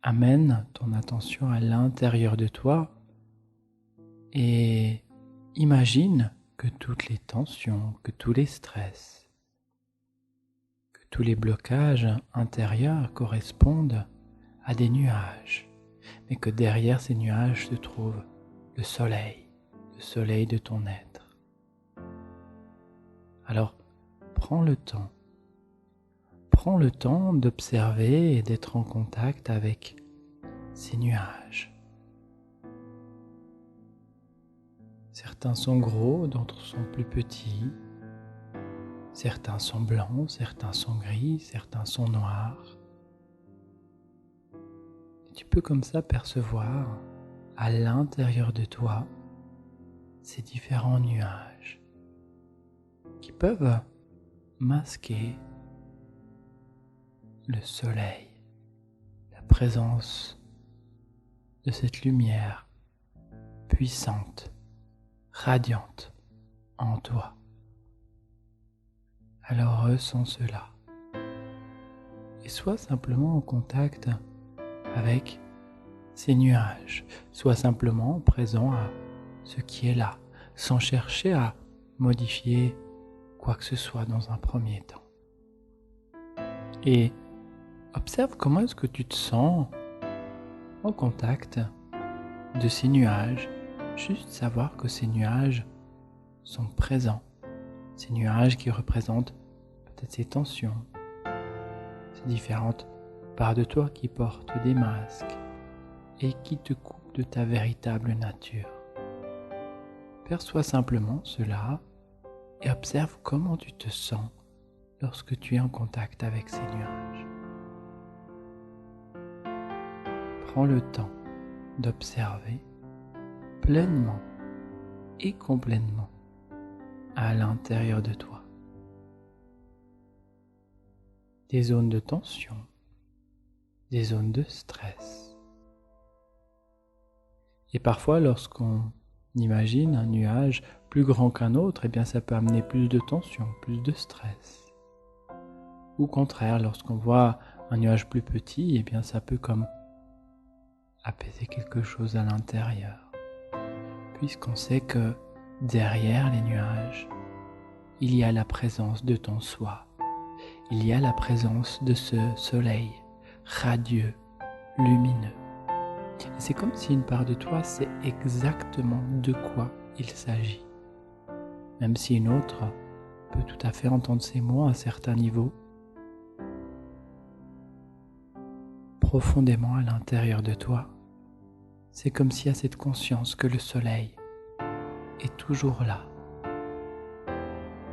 amène ton attention à l'intérieur de toi et imagine que toutes les tensions, que tous les stress, que tous les blocages intérieurs correspondent à des nuages, mais que derrière ces nuages se trouve le soleil de ton être. Alors, prends le temps d'observer et d'être en contact avec ces nuages. Certains sont gros, d'autres sont plus petits. Certains sont blancs, certains sont gris, certains sont noirs. Et tu peux comme ça percevoir à l'intérieur de toi ces différents nuages qui peuvent masquer le soleil, la présence de cette lumière puissante, radiante en toi. Alors ressens cela et sois simplement en contact avec ces nuages, sois simplement présent à ce qui est là, sans chercher à modifier quoi que ce soit dans un premier temps. Et observe comment est-ce que tu te sens en contact de ces nuages, juste savoir que ces nuages sont présents. Ces nuages qui représentent peut-être ces tensions, ces différentes parts de toi qui portent des masques et qui te coupent de ta véritable nature. Perçois simplement cela et observe comment tu te sens lorsque tu es en contact avec ces nuages. Prends le temps d'observer pleinement et complètement à l'intérieur de toi des zones de tension, des zones de stress. Et parfois, lorsqu'on imagine un nuage plus grand qu'un autre, eh bien ça peut amener plus de tension, plus de stress. Ou au contraire, lorsqu'on voit un nuage plus petit, eh bien ça peut comme apaiser quelque chose à l'intérieur. Puisqu'on sait que derrière les nuages, il y a la présence de ton soi. Il y a la présence de ce soleil radieux, lumineux. Et c'est comme si une part de toi sait exactement de quoi il s'agit. Même si une autre peut tout à fait entendre ces mots à un certain niveau, profondément à l'intérieur de toi, c'est comme s'il y a cette conscience que le soleil est toujours là.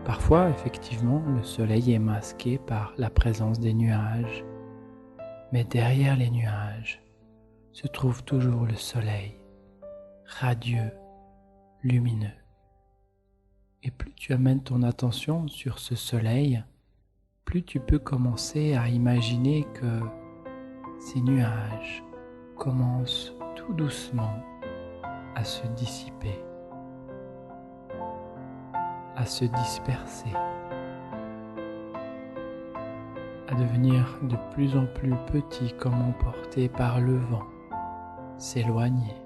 Parfois, effectivement, le soleil est masqué par la présence des nuages, mais derrière les nuages se trouve toujours le soleil, radieux, lumineux. Et plus tu amènes ton attention sur ce soleil, plus tu peux commencer à imaginer que ces nuages commencent tout doucement à se dissiper, à se disperser, à devenir de plus en plus petits comme emportés par le vent, s'éloigner,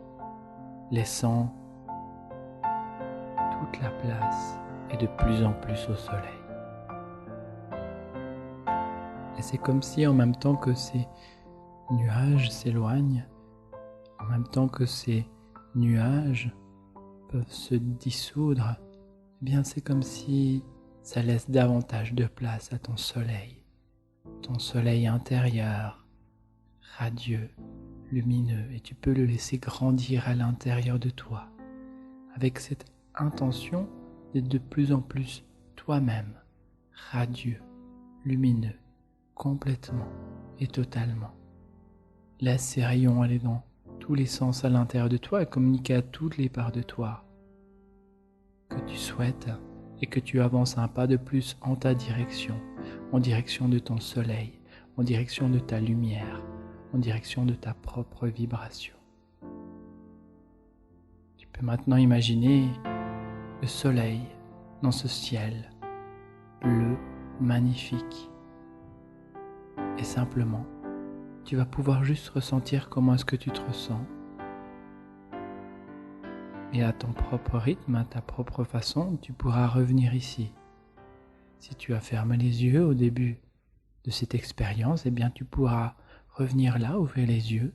laissant toute la place et de plus en plus au soleil. Et c'est comme si en même temps que ces nuages s'éloignent, en même temps que ces nuages peuvent se dissoudre, eh bien c'est comme si ça laisse davantage de place à ton soleil intérieur, radieux, lumineux, et tu peux le laisser grandir à l'intérieur de toi, avec cette intention d'être de plus en plus toi-même, radieux, lumineux, complètement et totalement. Laisse ces rayons aller dans tous les sens à l'intérieur de toi et communiquer à toutes les parts de toi que tu souhaites et que tu avances un pas de plus en ta direction, en direction de ton soleil, en direction de ta lumière, en direction de ta propre vibration. Tu peux maintenant imaginer le soleil dans ce ciel bleu magnifique et simplement tu vas pouvoir juste ressentir comment est-ce que tu te ressens. Et à ton propre rythme, à ta propre façon, tu pourras revenir ici. Si tu as fermé les yeux au début de cette expérience, eh bien tu pourras revenir là, ouvrir les yeux,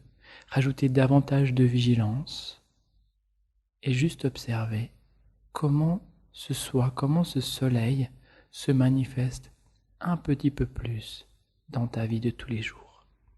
rajouter davantage de vigilance et juste observer comment comment ce soleil se manifeste un petit peu plus dans ta vie de tous les jours.